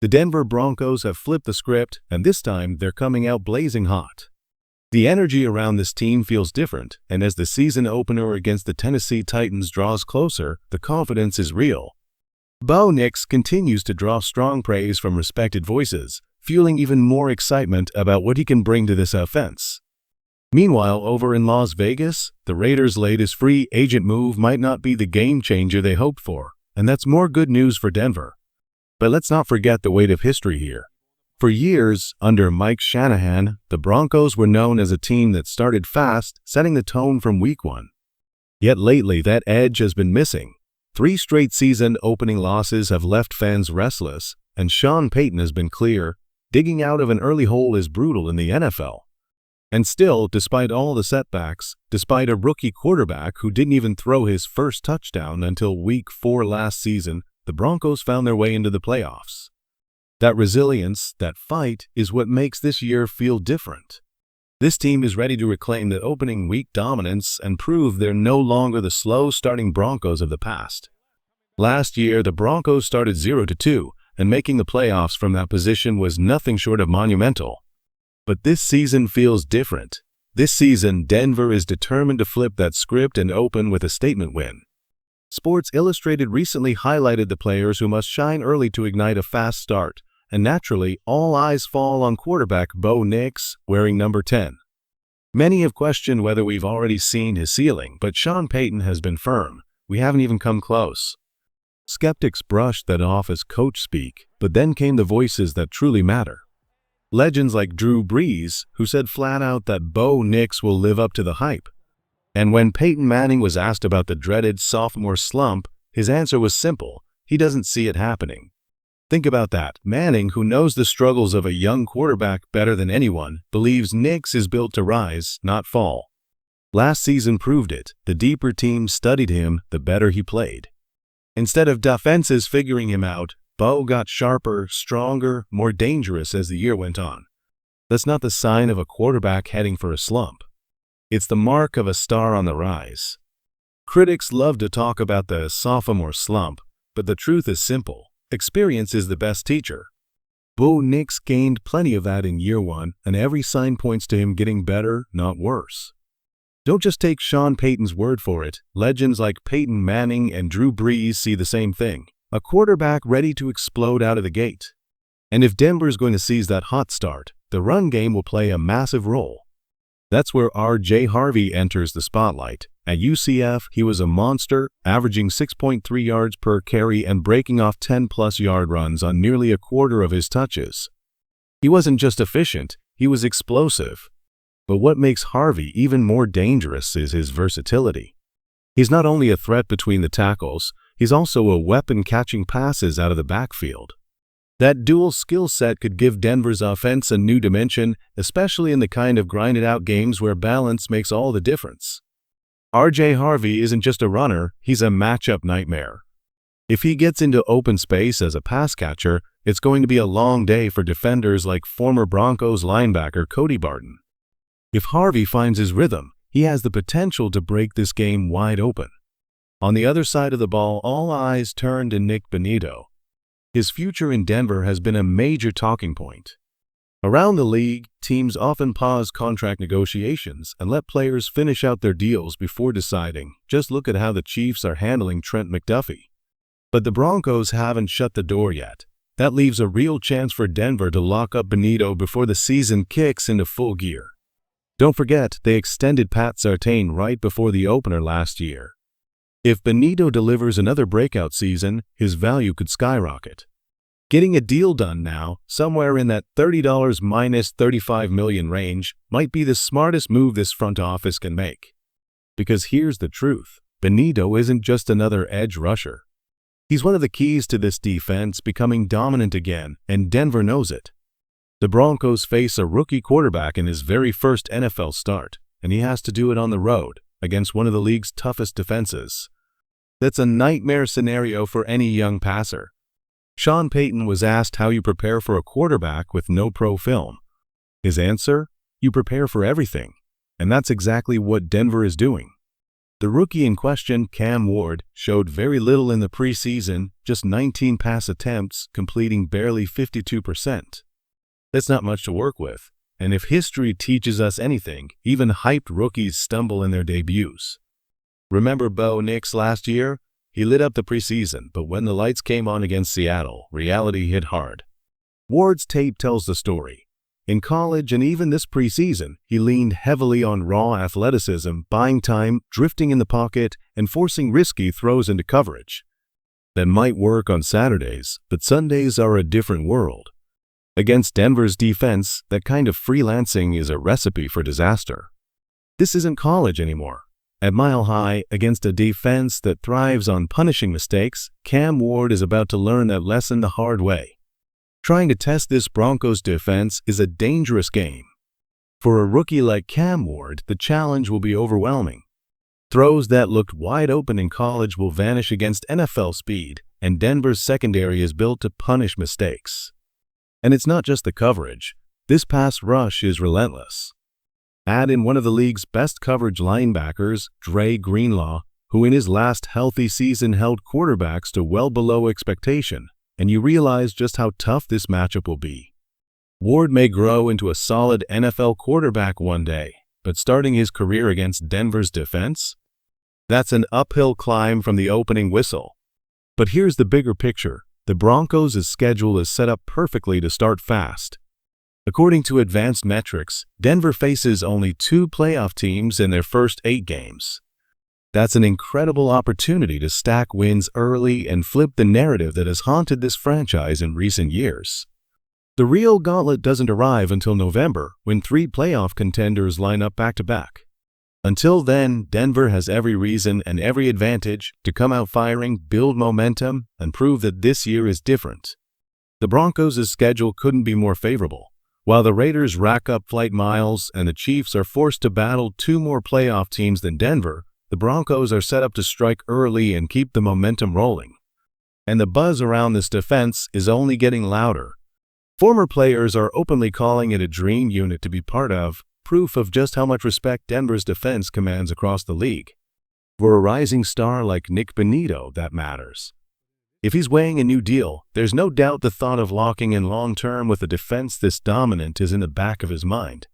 The Denver Broncos have flipped the script, and this time they're coming out blazing hot. The energy around this team feels different, and as the season opener against the Tennessee Titans draws closer, the confidence is real. Bo Nix continues to draw strong praise from respected voices, fueling even more excitement about what he can bring to this offense. Meanwhile, over in Las Vegas, the Raiders' latest free agent move might not be the game changer they hoped for, and that's more good news for Denver. But let's not forget the weight of history here. For years, under Mike Shanahan, the Broncos were known as a team that started fast, setting the tone from week one. Yet lately, that edge has been missing. 3 straight season opening losses have left fans restless, and Sean Payton has been clear, digging out of an early hole is brutal in the NFL. And still, despite all the setbacks, despite a rookie quarterback who didn't even throw his first touchdown until week 4 last season, the Broncos found their way into the playoffs. That resilience, that fight, is what makes this year feel different. This team is ready to reclaim that opening week dominance and prove they're no longer the slow-starting Broncos of the past. Last year, the Broncos started 0-2, and making the playoffs from that position was nothing short of monumental. But this season feels different. This season, Denver is determined to flip that script and open with a statement win. Sports Illustrated recently highlighted the players who must shine early to ignite a fast start, and naturally, all eyes fall on quarterback Bo Nix, wearing number 10. Many have questioned whether we've already seen his ceiling, but Sean Payton has been firm. We haven't even come close. Skeptics brushed that off as coach speak, but then came the voices that truly matter. Legends like Drew Brees, who said flat out that Bo Nix will live up to the hype. And when Peyton Manning was asked about the dreaded sophomore slump, his answer was simple: he doesn't see it happening. Think about that. Manning, who knows the struggles of a young quarterback better than anyone, believes Nix is built to rise, not fall. Last season proved it. The deeper teams studied him, the better he played. Instead of defenses figuring him out, Bo got sharper, stronger, more dangerous as the year went on. That's not the sign of a quarterback heading for a slump. It's the mark of a star on the rise. Critics love to talk about the sophomore slump, but the truth is simple. Experience is the best teacher. Bo Nix gained plenty of that in year 1, and every sign points to him getting better, not worse. Don't just take Sean Payton's word for it. Legends like Peyton Manning and Drew Brees see the same thing. A quarterback ready to explode out of the gate. And if Denver's going to seize that hot start, the run game will play a massive role. That's where R.J. Harvey enters the spotlight. At UCF, he was a monster, averaging 6.3 yards per carry and breaking off 10-plus yard runs on nearly a quarter of his touches. He wasn't just efficient, he was explosive. But what makes Harvey even more dangerous is his versatility. He's not only a threat between the tackles, he's also a weapon catching passes out of the backfield. That dual skill set could give Denver's offense a new dimension, especially in the kind of grinded-out games where balance makes all the difference. R.J. Harvey isn't just a runner, he's a matchup nightmare. If he gets into open space as a pass catcher, it's going to be a long day for defenders like former Broncos linebacker Cody Barton. If Harvey finds his rhythm, he has the potential to break this game wide open. On the other side of the ball, all eyes turned to Nick Bonitto. His future in Denver has been a major talking point. Around the league, teams often pause contract negotiations and let players finish out their deals before deciding. Just look at how the Chiefs are handling Trent McDuffie. But the Broncos haven't shut the door yet. That leaves a real chance for Denver to lock up Bonitto before the season kicks into full gear. Don't forget, they extended Pat Surtain right before the opener last year. If Bonitto delivers another breakout season, his value could skyrocket. Getting a deal done now, somewhere in that $30 minus $35 million range, might be the smartest move this front office can make. Because here's the truth, Bonitto isn't just another edge rusher. He's one of the keys to this defense becoming dominant again, and Denver knows it. The Broncos face a rookie quarterback in his very first NFL start, and he has to do it on the road, against one of the league's toughest defenses. That's a nightmare scenario for any young passer. Sean Payton was asked how you prepare for a quarterback with no pro film. His answer? You prepare for everything. And that's exactly what Denver is doing. The rookie in question, Cam Ward, showed very little in the preseason, just 19 pass attempts, completing barely 52%. That's not much to work with, and if history teaches us anything, even hyped rookies stumble in their debuts. Remember Bo Nix last year? He lit up the preseason, but when the lights came on against Seattle, reality hit hard. Ward's tape tells the story. In college and even this preseason, he leaned heavily on raw athleticism, buying time, drifting in the pocket, and forcing risky throws into coverage. That might work on Saturdays, but Sundays are a different world. Against Denver's defense, that kind of freelancing is a recipe for disaster. This isn't college anymore. At Mile High, against a defense that thrives on punishing mistakes, Cam Ward is about to learn that lesson the hard way. Trying to test this Broncos defense is a dangerous game. For a rookie like Cam Ward, the challenge will be overwhelming. Throws that looked wide open in college will vanish against NFL speed, and Denver's secondary is built to punish mistakes. And it's not just the coverage. This pass rush is relentless. Add in one of the league's best coverage linebackers, Dre Greenlaw, who in his last healthy season held quarterbacks to well below expectation, and you realize just how tough this matchup will be. Ward may grow into a solid NFL quarterback one day, but starting his career against Denver's defense? That's an uphill climb from the opening whistle. But here's the bigger picture. The Broncos' schedule is set up perfectly to start fast. According to advanced metrics, Denver faces only 2 playoff teams in their first 8 games. That's an incredible opportunity to stack wins early and flip the narrative that has haunted this franchise in recent years. The real gauntlet doesn't arrive until November, when 3 playoff contenders line up back-to-back. Until then, Denver has every reason and every advantage to come out firing, build momentum, and prove that this year is different. The Broncos' schedule couldn't be more favorable. While the Raiders rack up flight miles and the Chiefs are forced to battle 2 more playoff teams than Denver, the Broncos are set up to strike early and keep the momentum rolling. And the buzz around this defense is only getting louder. Former players are openly calling it a dream unit to be part of, proof of just how much respect Denver's defense commands across the league. For a rising star like Nick Bonitto, that matters. If he's weighing a new deal, there's no doubt the thought of locking in long-term with a defense this dominant is in the back of his mind.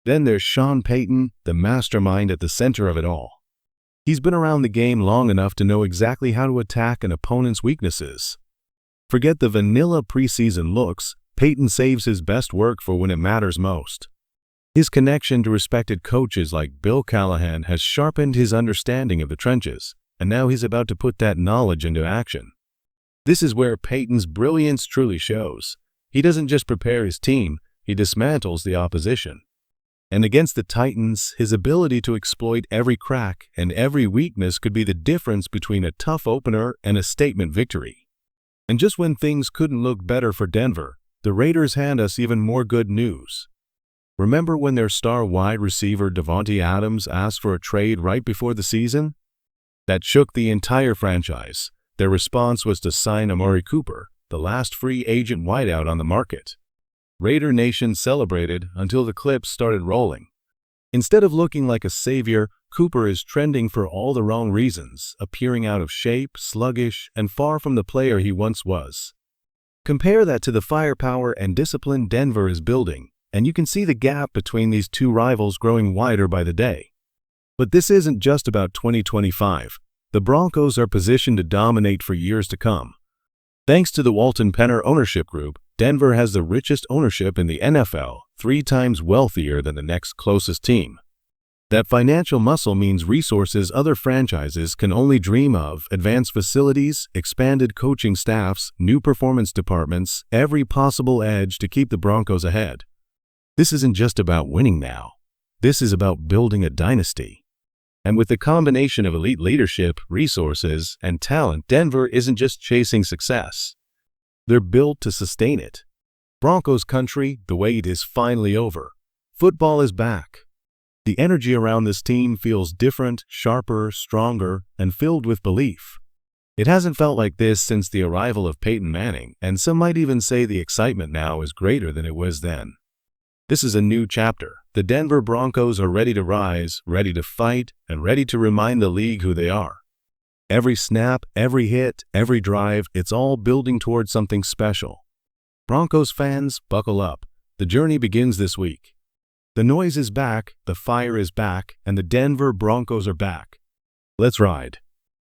Then there's Sean Payton, the mastermind at the center of it all. He's been around the game long enough to know exactly how to attack an opponent's weaknesses. Forget the vanilla preseason looks, Payton saves his best work for when it matters most. His connection to respected coaches like Bill Callahan has sharpened his understanding of the trenches, and now he's about to put that knowledge into action. This is where Payton's brilliance truly shows. He doesn't just prepare his team, he dismantles the opposition. And against the Titans, his ability to exploit every crack and every weakness could be the difference between a tough opener and a statement victory. And just when things couldn't look better for Denver, the Raiders hand us even more good news. Remember when their star wide receiver Davante Adams asked for a trade right before the season? That shook the entire franchise. Their response was to sign Amari Cooper, the last free agent wideout on the market. Raider Nation celebrated until the clips started rolling. Instead of looking like a savior, Cooper is trending for all the wrong reasons, appearing out of shape, sluggish, and far from the player he once was. Compare that to the firepower and discipline Denver is building, and you can see the gap between these 2 rivals growing wider by the day. But this isn't just about 2025. The Broncos are positioned to dominate for years to come. Thanks to the Walton Penner ownership group, Denver has the richest ownership in the NFL, 3 times wealthier than the next closest team. That financial muscle means resources other franchises can only dream of: advanced facilities, expanded coaching staffs, new performance departments, every possible edge to keep the Broncos ahead. This isn't just about winning now. This is about building a dynasty. And with the combination of elite leadership, resources, and talent, Denver isn't just chasing success. They're built to sustain it. Broncos country, the wait is finally over. Football is back. The energy around this team feels different, sharper, stronger, and filled with belief. It hasn't felt like this since the arrival of Peyton Manning, and some might even say the excitement now is greater than it was then. This is a new chapter. The Denver Broncos are ready to rise, ready to fight, and ready to remind the league who they are. Every snap, every hit, every drive, it's all building towards something special. Broncos fans, buckle up. The journey begins this week. The noise is back, the fire is back, and the Denver Broncos are back. Let's ride.